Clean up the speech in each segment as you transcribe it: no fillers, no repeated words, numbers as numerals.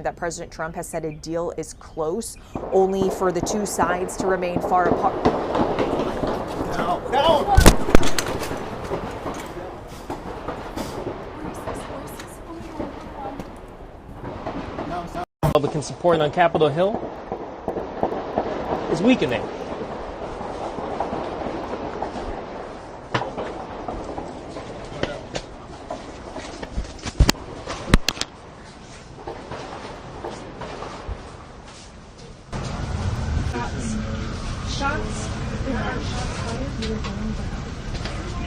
that President Trump has said a deal is close, only for the two sides to remain far apart. No. Republican support on Capitol Hill is weakening. Shots. There are shots fired. You were going down.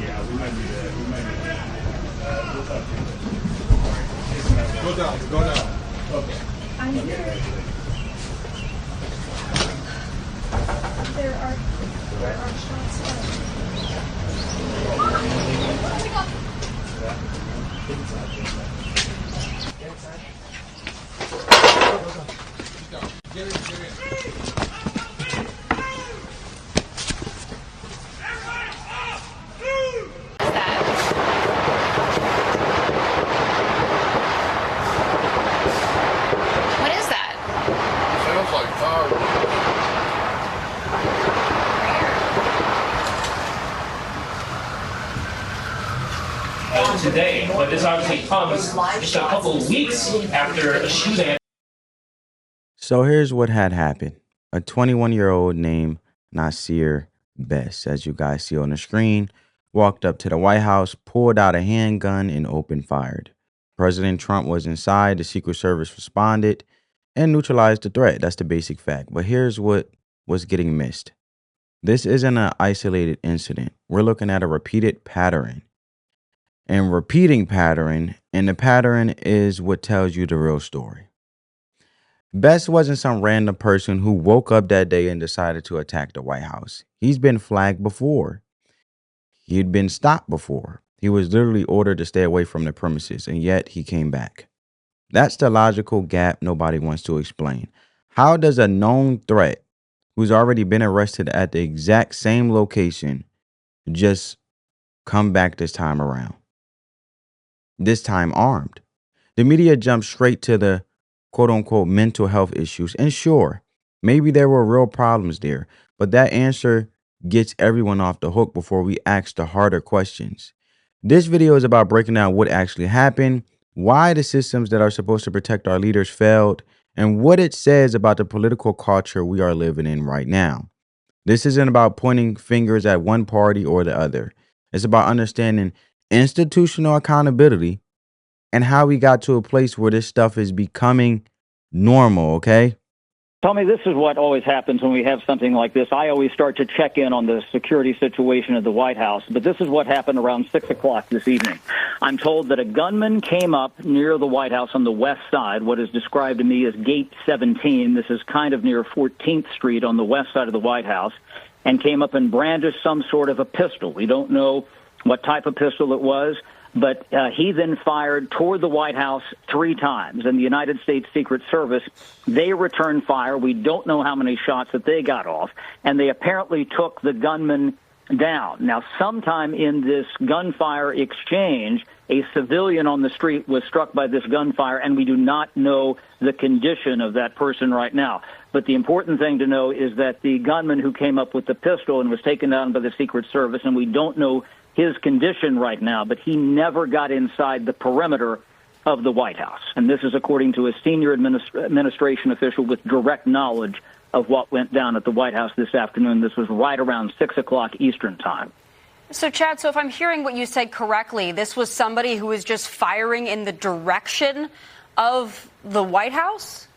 Yeah, we might be there. Go down. Okay. I'm here. There are shots fired. Get in. What is that? Sounds like fire. Today, but this obviously comes just a couple of weeks after a shooting. So here's what had happened. A 21-year-old named Nasir Best, as you guys see on the screen, walked up to the White House, pulled out a handgun, and opened fired. President Trump was inside. The Secret Service responded and neutralized the threat. That's the basic fact. But here's what was getting missed. This isn't an isolated incident. We're looking at a repeated pattern. And repeating pattern, and the pattern is what tells you the real story. Best wasn't some random person who woke up that day and decided to attack the White House. He's been flagged before. He'd been stopped before. He was literally ordered to stay away from the premises, and yet he came back. That's the logical gap nobody wants to explain. How does a known threat who's already been arrested at the exact same location just come back this time around? This time armed. The media jumped straight to the quote-unquote mental health issues. And sure, maybe there were real problems there, but that answer gets everyone off the hook before we ask the harder questions. This video is about breaking down what actually happened, why the systems that are supposed to protect our leaders failed, and what it says about the political culture we are living in right now. This isn't about pointing fingers at one party or the other. It's about understanding institutional accountability and how we got to a place where this stuff is becoming normal, okay? Tommy, this is what always happens when we have something like this. I always start to check in on the security situation at the White House, but this is what happened around 6 o'clock this evening. I'm told that a gunman came up near the White House on the west side, what is described to me as Gate 17. This is kind of near 14th Street on the west side of the White House, and came up and brandished some sort of a pistol. We don't know what type of pistol it was, but he then fired toward the White House 3 times. And the United States Secret Service, they returned fire. We don't know how many shots that they got off. And they apparently took the gunman down. Now, sometime in this gunfire exchange, a civilian on the street was struck by this gunfire, and we do not know the condition of that person right now. But the important thing to know is that the gunman who came up with the pistol and was taken down by the Secret Service, and we don't know his condition right now, but he never got inside the perimeter of the White House. And this is according to a senior administration official with direct knowledge of what went down at the White House this afternoon. This was right around 6 o'clock Eastern time. So, Chad, so if I'm hearing what you said correctly, this was somebody who was just firing in the direction of the White House?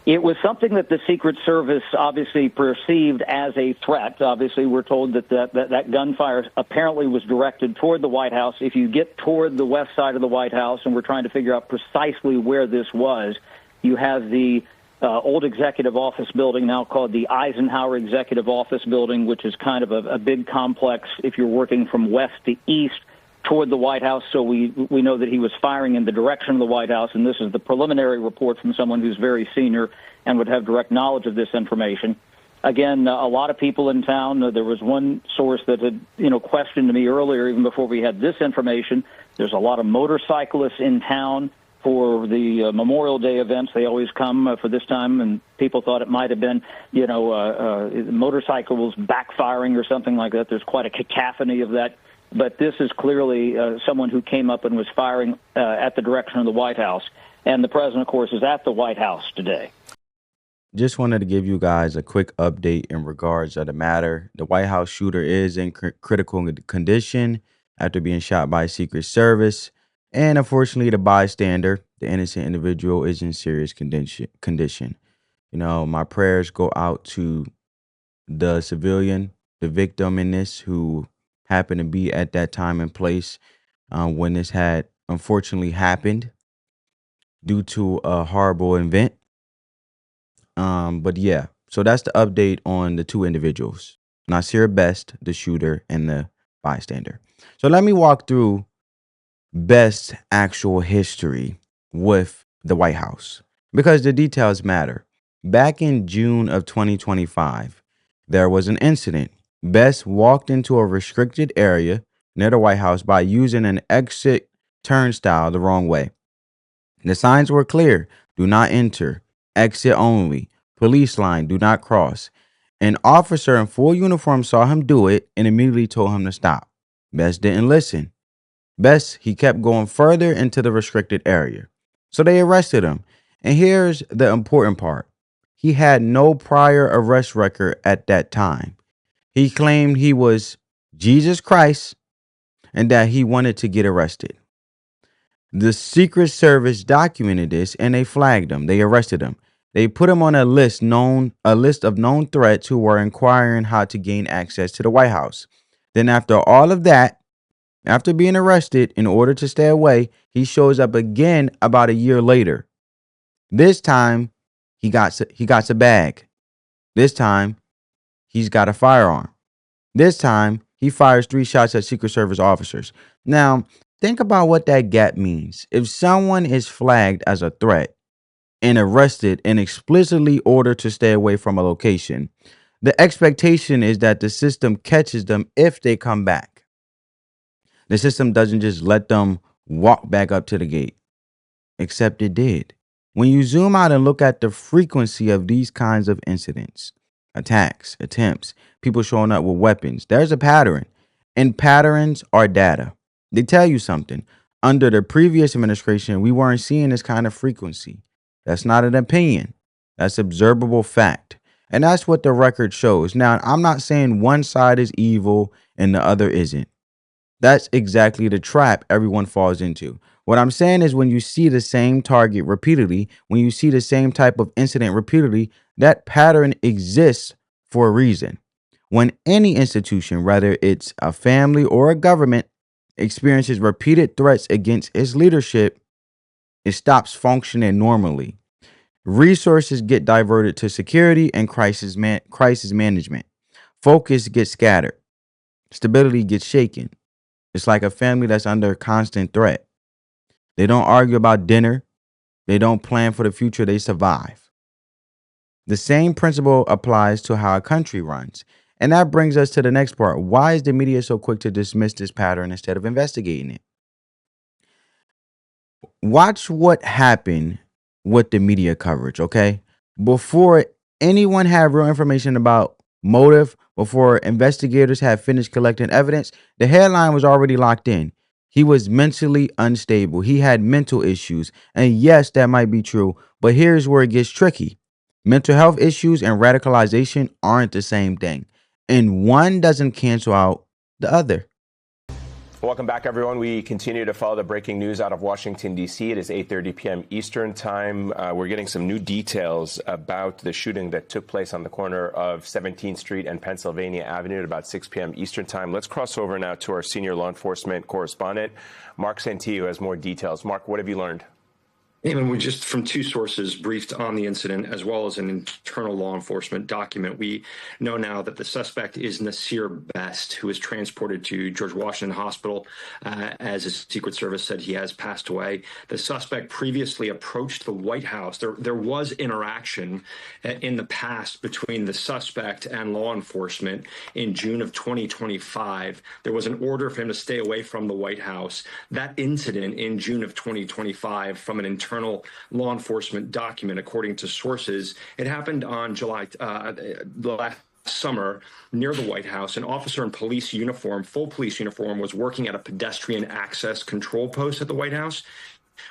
It was something that the Secret Service obviously perceived as a threat. Obviously, we're told that that gunfire apparently was directed toward the White House. If you get toward the west side of the White House, and we're trying to figure out precisely where this was, you have the old executive office building now called the Eisenhower Executive Office Building, which is kind of a big complex if you're working from west to east toward the White House. So we know that he was firing in the direction of the White House, and this is the preliminary report from someone who's very senior and would have direct knowledge of this information. Again, a lot of people in town. There was one source that had, questioned me earlier, even before we had this information. There's a lot of motorcyclists in town for the Memorial Day events. They always come for this time, and people thought it might have been, motorcycles backfiring or something like that. There's quite a cacophony of that. But this is clearly someone who came up and was firing at the direction of the White House. And the president, of course, is at the White House today. Just wanted to give you guys a quick update in regards to the matter. The White House shooter is in critical condition after being shot by Secret Service. And unfortunately, the bystander, the innocent individual, is in serious condition. You know, my prayers go out to the civilian, the victim in this, who happened to be at that time and place when this had unfortunately happened due to a horrible event. But yeah, so that's the update on the two individuals, Nasir Best, the shooter, and the bystander. So let me walk through Best's actual history with the White House, because the details matter. Back in June of 2025, there was an incident. Best walked into a restricted area near the White House by using an exit turnstile the wrong way. The signs were clear: do not enter, exit only, police line, do not cross. An officer in full uniform saw him do it and immediately told him to stop. Best didn't listen. He kept going further into the restricted area. So they arrested him. And here's the important part. He had no prior arrest record at that time. He claimed he was Jesus Christ and that he wanted to get arrested. The Secret Service documented this and they flagged him. They arrested him. They put him on a list of known threats who were inquiring how to gain access to the White House. Then after all of that, after being arrested in order to stay away, he shows up again about a year later. This time, he got a bag. This time, he's got a firearm. This time, he fires 3 shots at Secret Service officers. Now, think about what that gap means. If someone is flagged as a threat and arrested and explicitly ordered to stay away from a location, the expectation is that the system catches them if they come back. The system doesn't just let them walk back up to the gate, except it did. When you zoom out and look at the frequency of these kinds of incidents, attacks, attempts, people showing up with weapons, there's a pattern, and patterns are data. They tell you something. Under the previous administration, we weren't seeing this kind of frequency. That's not an opinion. That's observable fact. And that's what the record shows. Now, I'm not saying one side is evil and the other isn't. That's exactly the trap everyone falls into. What I'm saying is when you see the same target repeatedly, when you see the same type of incident repeatedly, that pattern exists for a reason. When any institution, whether it's a family or a government, experiences repeated threats against its leadership, it stops functioning normally. Resources get diverted to security and crisis management. Focus gets scattered. Stability gets shaken. It's like a family that's under constant threat. They don't argue about dinner. They don't plan for the future. They survive. The same principle applies to how a country runs. And that brings us to the next part. Why is the media so quick to dismiss this pattern instead of investigating it? Watch what happened with the media coverage, okay? Before anyone had real information about motive, before investigators had finished collecting evidence, the headline was already locked in. He was mentally unstable. He had mental issues. And yes, that might be true, but here's where it gets tricky. Mental health issues and radicalization aren't the same thing, and one doesn't cancel out the other. Welcome back, everyone. We continue to follow the breaking news out of Washington, D.C. It is 8:30 p.m. Eastern time. We're getting some new details about the shooting that took place on the corner of 17th Street and Pennsylvania Avenue at about 6 p.m. Eastern time. Let's cross over now to our senior law enforcement correspondent, Mark Santillo, who has more details. Mark, what have you learned? Eamon, we just, from two sources, briefed on the incident as well as an internal law enforcement document. We know now that the suspect is Nasir Best, who was transported to George Washington Hospital. As his Secret Service said, he has passed away. The suspect previously approached the White House. There was interaction in the past between the suspect and law enforcement in June of 2025. There was an order for him to stay away from the White House. That incident in June of 2025, from an internal law enforcement document, according to sources, it happened on last summer near the White House. An officer in police uniform, full police uniform, was working at a pedestrian access control post at the White House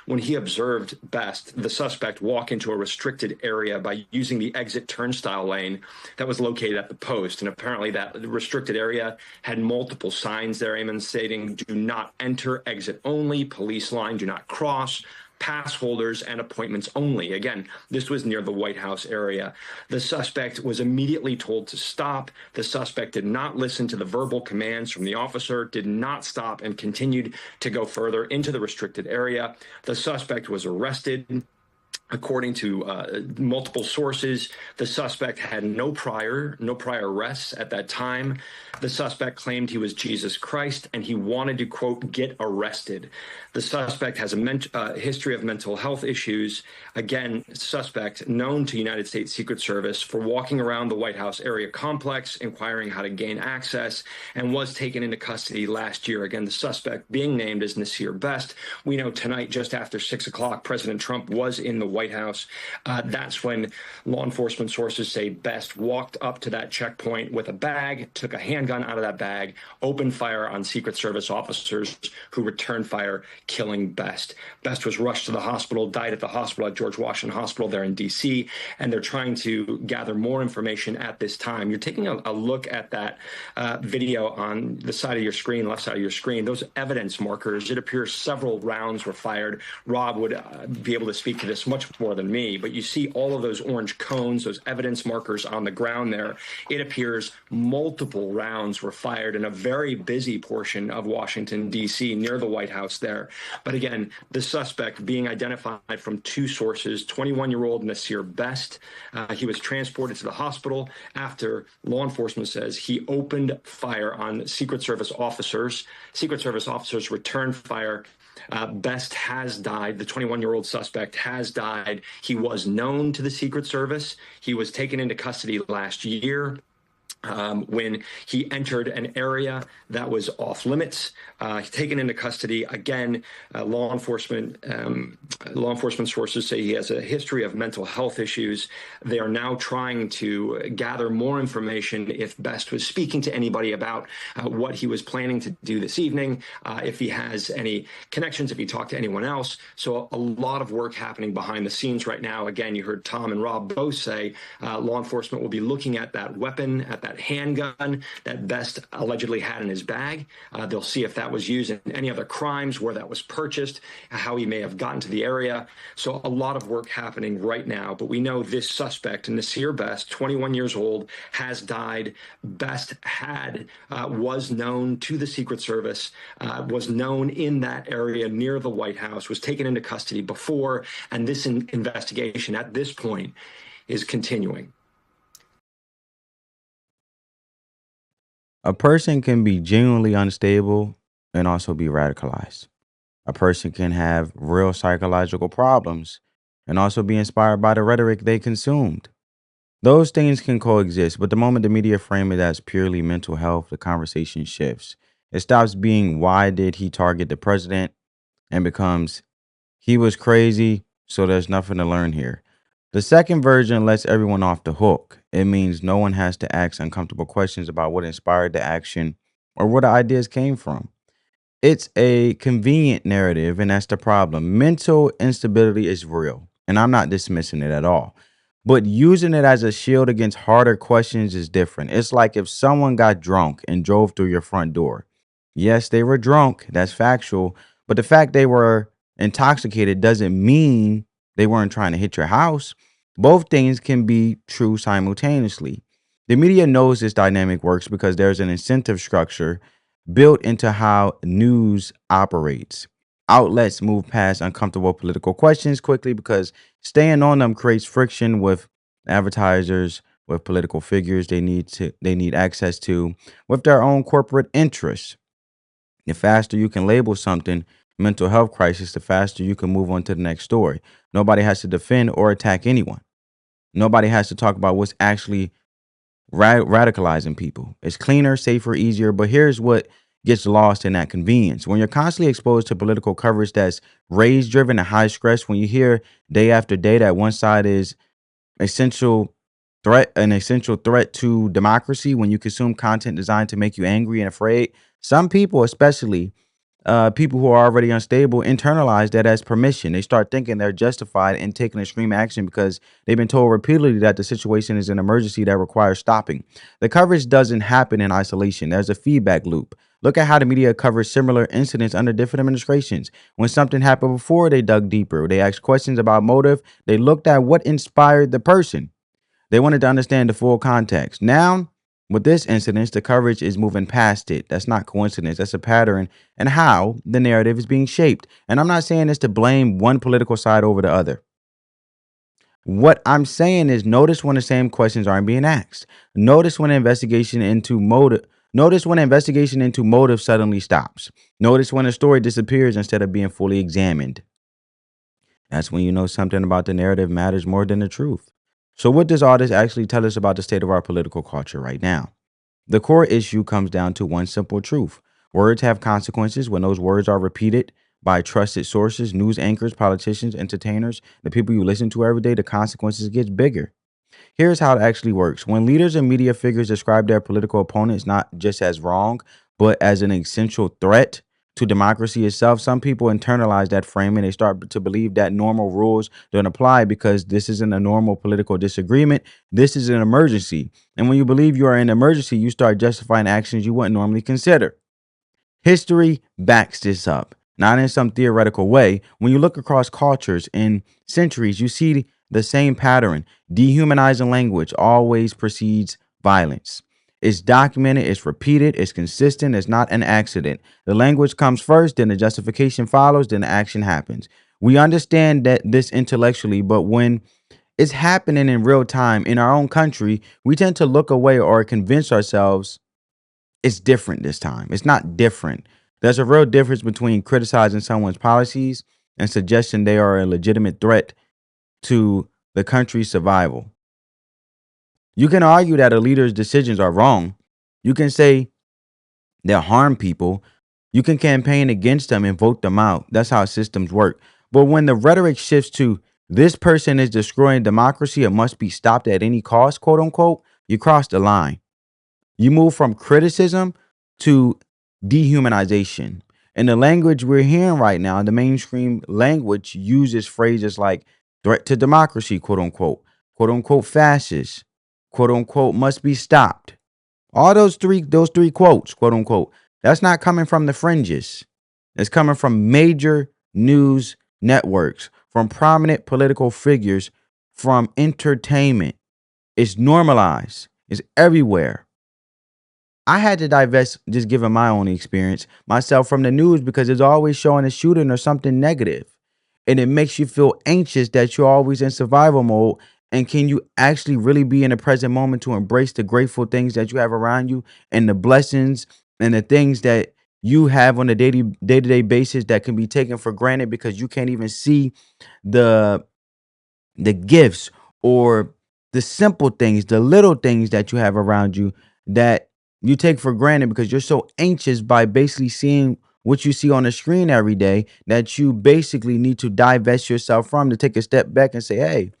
when he observed Best, the suspect, walk into a restricted area by using the exit turnstile lane that was located at the post. And apparently that restricted area had multiple signs there, Eamon, stating, "Do not enter, exit only, police line, do not cross, pass holders and appointments only." Again, this was near the White House area. The suspect was immediately told to stop. The suspect did not listen to the verbal commands from the officer, did not stop, and continued to go further into the restricted area. The suspect was arrested. According to multiple sources, the suspect had no prior arrests at that time. The suspect claimed he was Jesus Christ and he wanted to, quote, get arrested. The suspect has a history of mental health issues. Again, suspect known to United States Secret Service for walking around the White House area complex, inquiring how to gain access, and was taken into custody last year. Again, the suspect being named as Nasir Best. We know tonight, just after 6 o'clock, President Trump was in the White House. That's when law enforcement sources say Best walked up to that checkpoint with a bag, took a handgun out of that bag, opened fire on Secret Service officers who returned fire, killing Best. Best was rushed to the hospital, died at the hospital at George Washington Hospital there in D.C., and they're trying to gather more information at this time. You're taking a look at that video on the side of your screen, left side of your screen. Those evidence markers, it appears several rounds were fired. Rob would be able to speak to this much more than me, but you see all of those orange cones, those evidence markers on the ground there. It appears multiple rounds were fired in a very busy portion of Washington, D.C., near the White House there. But again, the suspect being identified from two sources, 21-year-old Nasir Best. He was transported to the hospital after law enforcement says he opened fire on Secret Service officers. Secret Service officers returned fire. Best has died. The 21-year-old suspect has died. He was known to the Secret Service. He was taken into custody last year. When he entered an area that was off limits, taken into custody. Again, law enforcement sources say he has a history of mental health issues. They are now trying to gather more information if Best was speaking to anybody about what he was planning to do this evening, if he has any connections, if he talked to anyone else. So a lot of work happening behind the scenes right now. Again, you heard Tom and Rob both say law enforcement will be looking at that weapon, at that handgun that Best allegedly had in his bag. They'll see if that was used in any other crimes, where that was purchased, how he may have gotten to the area. So a lot of work happening right now. But we know this suspect, Nasir Best, 21 years old, has died. Best was known to the Secret Service, was known in that area near the White House, was taken into custody before, and this investigation at this point is continuing. A person can be genuinely unstable and also be radicalized. A person can have real psychological problems and also be inspired by the rhetoric they consumed. Those things can coexist, but the moment the media frame it as purely mental health, the conversation shifts. It stops being, why did he target the president, and becomes, he was crazy, so there's nothing to learn here. The second version lets everyone off the hook. It means no one has to ask uncomfortable questions about what inspired the action or where the ideas came from. It's a convenient narrative, and that's the problem. Mental instability is real, and I'm not dismissing it at all. But using it as a shield against harder questions is different. It's like if someone got drunk and drove through your front door. Yes, they were drunk. That's factual. But the fact they were intoxicated doesn't mean they weren't trying to hit your house. Both things can be true simultaneously. The media knows this dynamic works because there's an incentive structure built into how news operates. outlets move past uncomfortable political questions quickly because staying on them creates friction with advertisers, with political figures they need access to, with their own corporate interests. The faster you can label something mental health crisis, the faster you can move on to the next story. Nobody has to defend or attack anyone. Nobody has to talk about what's actually radicalizing people. It's cleaner, safer, easier. But here's what gets lost in that convenience. When you're constantly exposed to political coverage that's rage driven and high stress, when you hear day after day that one side is an essential threat to democracy, when you consume content designed to make you angry and afraid, some people, especially people who are already unstable, internalize that as permission. They start thinking they're justified in taking extreme action because they've been told repeatedly that the situation is an emergency that requires stopping. The coverage doesn't happen in isolation. There's a feedback loop. Look at how the media covers similar incidents under different administrations. When something happened before, they dug deeper. They asked questions about motive. They looked at what inspired the person. They wanted to understand the full context. Now, with this incident, the coverage is moving past it. That's not coincidence. That's a pattern and how the narrative is being shaped. And I'm not saying this to blame one political side over the other. What I'm saying is notice when the same questions aren't being asked. Notice when an investigation into motive. Notice when an investigation into motive suddenly stops. Notice when a story disappears instead of being fully examined. That's when you know something about the narrative matters more than the truth. So what does all this actually tell us about the state of our political culture right now? The core issue comes down to one simple truth. Words have consequences. When those words are repeated by trusted sources, news anchors, politicians, entertainers, the people you listen to every day, the consequences get bigger. Here's how it actually works. When leaders and media figures describe their political opponents not just as wrong, but as an essential threat to democracy itself, some people internalize that frame and they start to believe that normal rules don't apply because this isn't a normal political disagreement. This is an emergency. And when you believe you are in an emergency, you start justifying actions you wouldn't normally consider. History backs this up, not in some theoretical way. When you look across cultures and centuries, you see the same pattern. Dehumanizing language always precedes violence. It's documented, it's repeated, it's consistent, it's not an accident. The language comes first, then the justification follows, then the action happens. We understand that this intellectually, but when it's happening in real time in our own country, we tend to look away or convince ourselves it's different this time. It's not different. There's a real difference between criticizing someone's policies and suggesting they are a legitimate threat to the country's survival. You can argue that a leader's decisions are wrong. You can say they harm people. You can campaign against them and vote them out. That's how systems work. But when the rhetoric shifts to this person is destroying democracy and must be stopped at any cost, quote unquote, you cross the line. You move from criticism to dehumanization. In the language we're hearing right now, the mainstream language uses phrases like threat to democracy, quote unquote, fascist, quote unquote, must be stopped. All those three quotes, quote unquote, that's not coming from the fringes. It's coming from major news networks, from prominent political figures, from entertainment. It's normalized. It's everywhere. I had to divest, just given my own experience, myself from the news because it's always showing a shooting or something negative. And it makes you feel anxious that you're always in survival mode. And can you actually really be in the present moment to embrace the grateful things that you have around you and the blessings and the things that you have on a day-to-day basis that can be taken for granted because you can't even see the gifts or the simple things, the little things that you have around you that you take for granted because you're so anxious by basically seeing what you see on the screen every day that you basically need to divest yourself from, to take a step back and say, hey,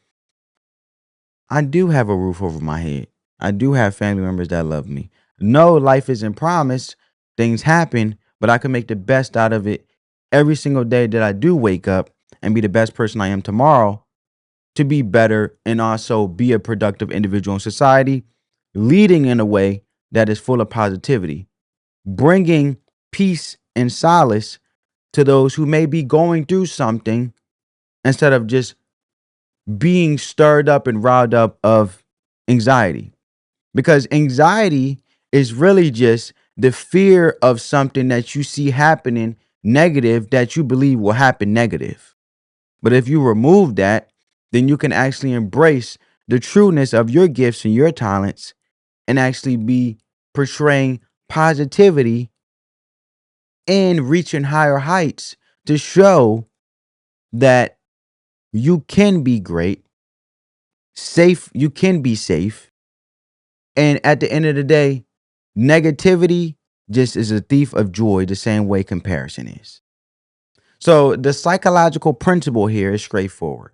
I do have a roof over my head. I do have family members that love me. No, life isn't promised. Things happen, but I can make the best out of it every single day that I do wake up and be the best person I am tomorrow, to be better and also be a productive individual in society, leading in a way that is full of positivity, bringing peace and solace to those who may be going through something instead of just being stirred up and riled up of anxiety. Because anxiety is really just the fear of something that you see happening negative that you believe will happen negative. But if you remove that, then you can actually embrace the trueness of your gifts and your talents and actually be portraying positivity and reaching higher heights to show that you can be great, safe, you can be safe. And at the end of the day, negativity just is a thief of joy, the same way comparison is. So the psychological principle here is straightforward.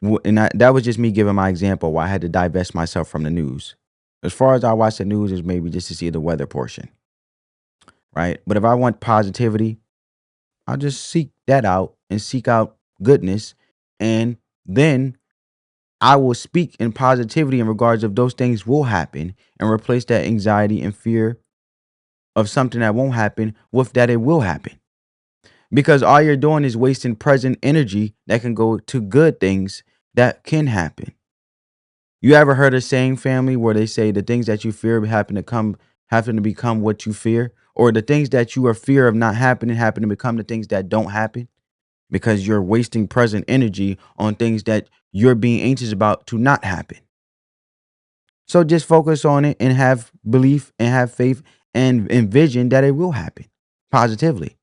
That was just me giving my example why I had to divest myself from the news. As far as I watch the news is maybe just to see the weather portion, right? But if I want positivity, I'll just seek that out and seek out goodness. And then I will speak in positivity in regards of those things will happen and replace that anxiety and fear of something that won't happen with that it will happen. Because all you're doing is wasting present energy that can go to good things that can happen. You ever heard a saying, family, where they say the things that you fear happen to become what you fear, or the things that you are fear of not happening happen to become the things that don't happen because you're wasting present energy on things that you're being anxious about to not happen. So just focus on it and have belief and have faith and envision that it will happen positively.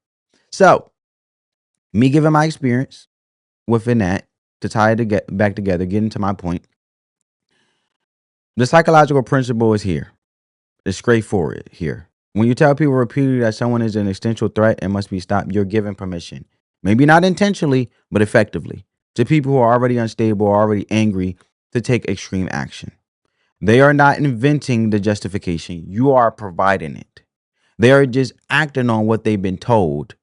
So, me giving my experience within that to tie it back together, getting to my point. The psychological principle is here. It's straightforward here. When you tell people repeatedly that someone is an existential threat and must be stopped, you're giving permission. Maybe not intentionally, but effectively, to people who are already unstable or already angry to take extreme action. They are not inventing the justification. You are providing it. They are just acting on what they've been told.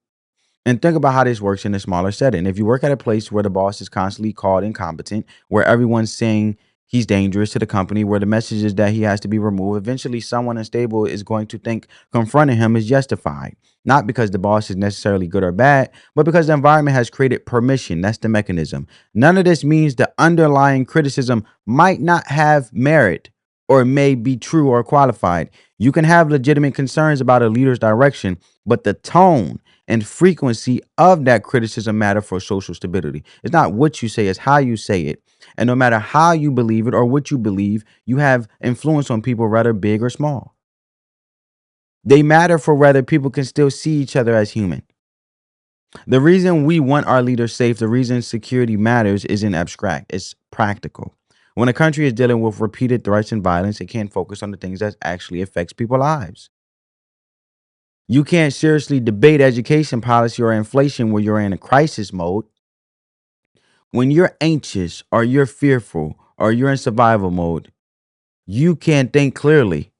And think about how this works in a smaller setting. If you work at a place where the boss is constantly called incompetent, where everyone's saying he's dangerous to the company, where the message is that he has to be removed, eventually someone unstable is going to think confronting him is justified. Not because the boss is necessarily good or bad, but because the environment has created permission. That's the mechanism. None of this means the underlying criticism might not have merit or may be true or qualified. You can have legitimate concerns about a leader's direction, but the tone and frequency of that criticism matter for social stability. It's not what you say, it's how you say it. And no matter how you believe it or what you believe, you have influence on people, whether big or small. They matter for whether people can still see each other as human. The reason we want our leaders safe, the reason security matters isn't abstract, it's practical. When a country is dealing with repeated threats and violence, it can't focus on the things that actually affects people's lives. You can't seriously debate education policy or inflation when you're in a crisis mode. When you're anxious or you're fearful or you're in survival mode, you can't think clearly.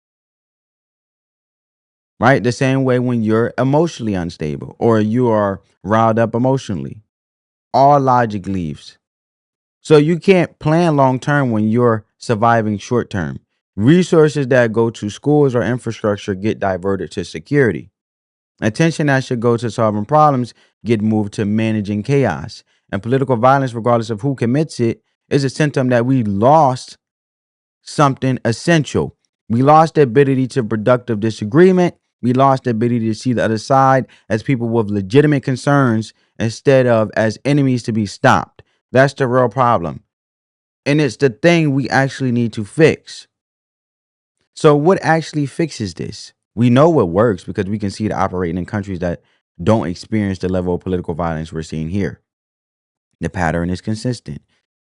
Right? The same way when you're emotionally unstable or you are riled up emotionally. All logic leaves. So you can't plan long term when you're surviving short term. Resources that go to schools or infrastructure get diverted to security. Attention that should go to solving problems get moved to managing chaos. And political violence, regardless of who commits it, is a symptom that we lost something essential. We lost the ability to productive disagreement. We lost the ability to see the other side as people with legitimate concerns instead of as enemies to be stopped. That's the real problem. And it's the thing we actually need to fix. So what actually fixes this? We know what works because we can see it operating in countries that don't experience the level of political violence we're seeing here. The pattern is consistent.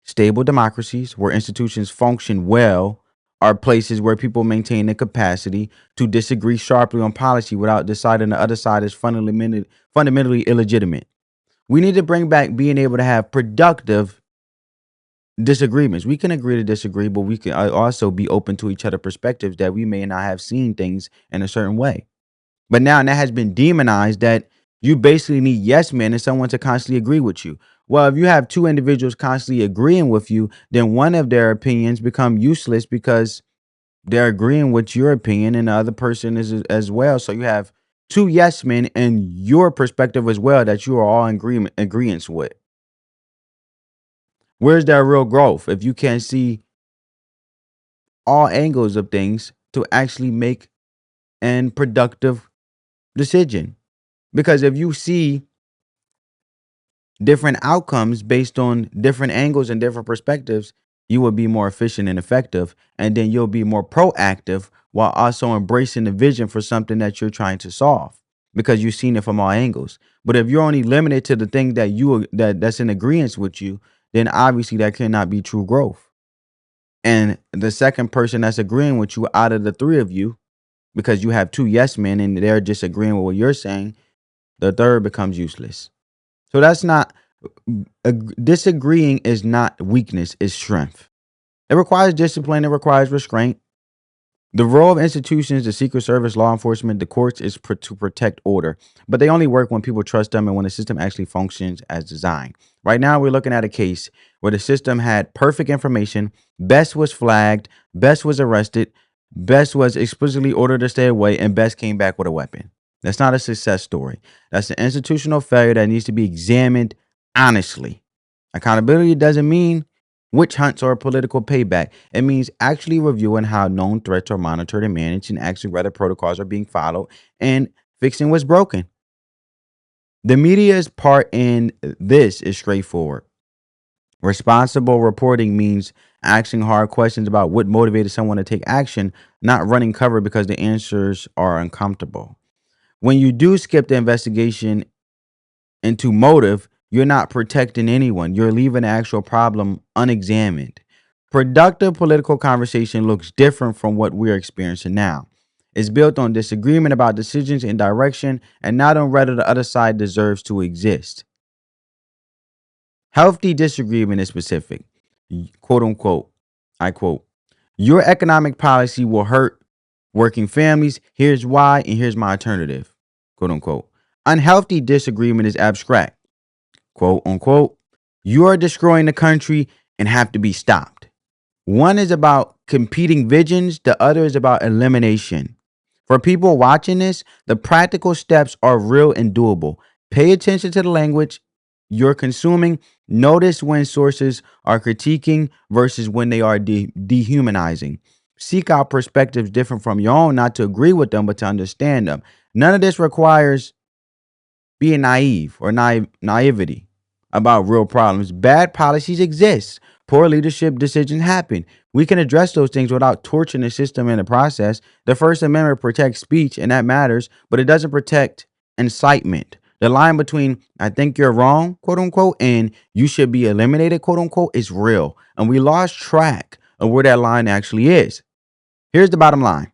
Stable democracies where institutions function well are places where people maintain the capacity to disagree sharply on policy without deciding the other side is fundamentally illegitimate. We need to bring back being able to have productive disagreements. We can agree to disagree, but we can also be open to each other's perspectives that we may not have seen things in a certain way. But now that has been demonized that you basically need yes men and someone to constantly agree with you. Well, if you have two individuals constantly agreeing with you, then one of their opinions become useless because they're agreeing with your opinion and the other person is as well. So you have two yes men and your perspective as well that you are all in agreements with. Where's that real growth if you can't see all angles of things to actually make an productive decision? Because if you see different outcomes based on different angles and different perspectives, you will be more efficient and effective. And then you'll be more proactive while also embracing the vision for something that you're trying to solve because you've seen it from all angles. But if you're only limited to the thing that's in agreement with you, then obviously that cannot be true growth. And the second person that's agreeing with you out of the three of you, because you have two yes men and they're just agreeing with what you're saying, the third becomes useless. So that's not disagreeing is not weakness, it's strength. It requires discipline, it requires restraint. The role of institutions, the Secret Service, law enforcement, the courts is to protect order, but they only work when people trust them and when the system actually functions as designed. Right now, we're looking at a case where the system had perfect information. Best was flagged, Best was arrested, Best was explicitly ordered to stay away, and Best came back with a weapon. That's not a success story. That's an institutional failure that needs to be examined honestly. Accountability doesn't mean witch hunts or political payback. It means actually reviewing how known threats are monitored and managed and actually whether protocols are being followed and fixing what's broken. The media's part in this is straightforward. Responsible reporting means asking hard questions about what motivated someone to take action, not running cover because the answers are uncomfortable. When you do skip the investigation into motive, you're not protecting anyone. You're leaving the actual problem unexamined. Productive political conversation looks different from what we're experiencing now. It's built on disagreement about decisions and direction and not on whether the other side deserves to exist. Healthy disagreement is specific. Quote unquote, I quote, your economic policy will hurt working families. Here's why, and here's my alternative. Quote unquote. Unhealthy disagreement is abstract. Quote unquote, you are destroying the country and have to be stopped. One is about competing visions, the other is about elimination. For people watching this, the practical steps are real and doable. Pay attention to the language you're consuming. Notice when sources are critiquing versus when they are dehumanizing. Seek out perspectives different from your own, not to agree with them, but to understand them. None of this requires being naive or naivety about real problems. Bad policies exist. Poor leadership decisions happen. We can address those things without torching the system in the process. The First Amendment protects speech, and that matters, but it doesn't protect incitement. The line between I think you're wrong, quote unquote, and you should be eliminated, quote unquote, is real. And we lost track of where that line actually is. Here's the bottom line.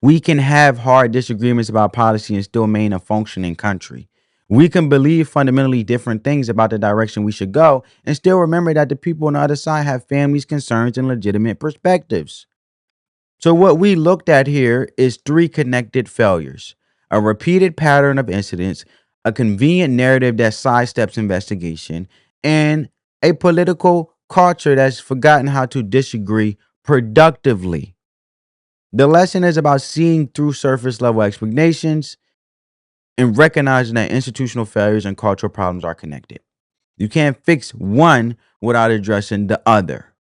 We can have hard disagreements about policy and still maintain a functioning country. We can believe fundamentally different things about the direction we should go and still remember that the people on the other side have families, concerns, and legitimate perspectives. So what we looked at here is three connected failures: a repeated pattern of incidents, a convenient narrative that sidesteps investigation, and a political culture that's forgotten how to disagree productively. The lesson is about seeing through surface level explanations and recognizing that institutional failures and cultural problems are connected. You can't fix one without addressing the other.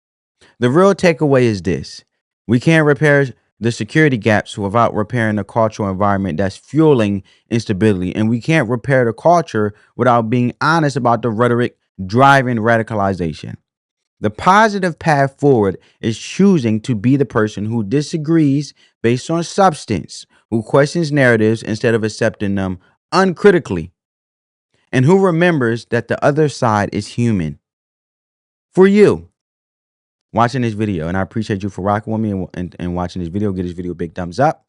The real takeaway is this: we can't repair the security gaps without repairing the cultural environment that's fueling instability. And we can't repair the culture without being honest about the rhetoric driving radicalization. The positive path forward is choosing to be the person who disagrees based on substance, who questions narratives instead of accepting them uncritically, and who remembers that the other side is human. For you watching this video, and I appreciate you for rocking with me and watching this video, give this video a big thumbs up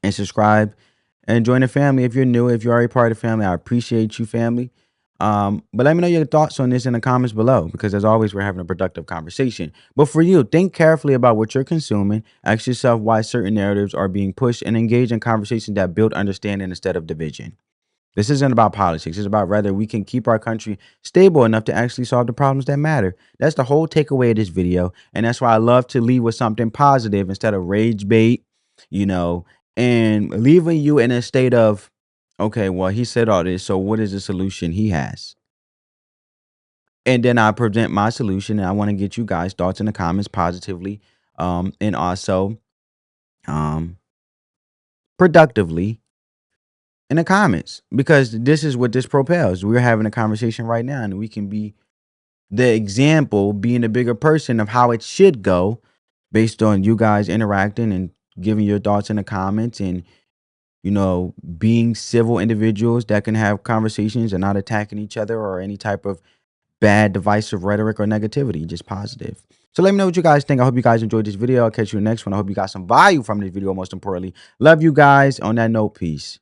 and subscribe and join the family if you're new. If you're already part of the family, I appreciate you, family. But let me know your thoughts on this in the comments below, because as always, we're having a productive conversation. But for you, think carefully about what you're consuming. Ask yourself why certain narratives are being pushed and engage in conversations that build understanding instead of division. This isn't about politics. It's about whether we can keep our country stable enough to actually solve the problems that matter. That's the whole takeaway of this video. And that's why I love to leave with something positive instead of rage bait, and leaving you in a state of, okay, well, he said all this, so what is the solution he has? And then I present my solution, and I want to get you guys' thoughts in the comments positively, and also productively. in the comments, because this is what this propels. We're having a conversation right now, and we can be the example, being a bigger person of how it should go based on you guys interacting and giving your thoughts in the comments, and being civil individuals that can have conversations and not attacking each other or any type of bad divisive rhetoric or negativity, just positive. So let me know what you guys think. I hope you guys enjoyed this video. I'll catch you in the next one. I hope you got some value from this video, most importantly. Love you guys. On that note, peace.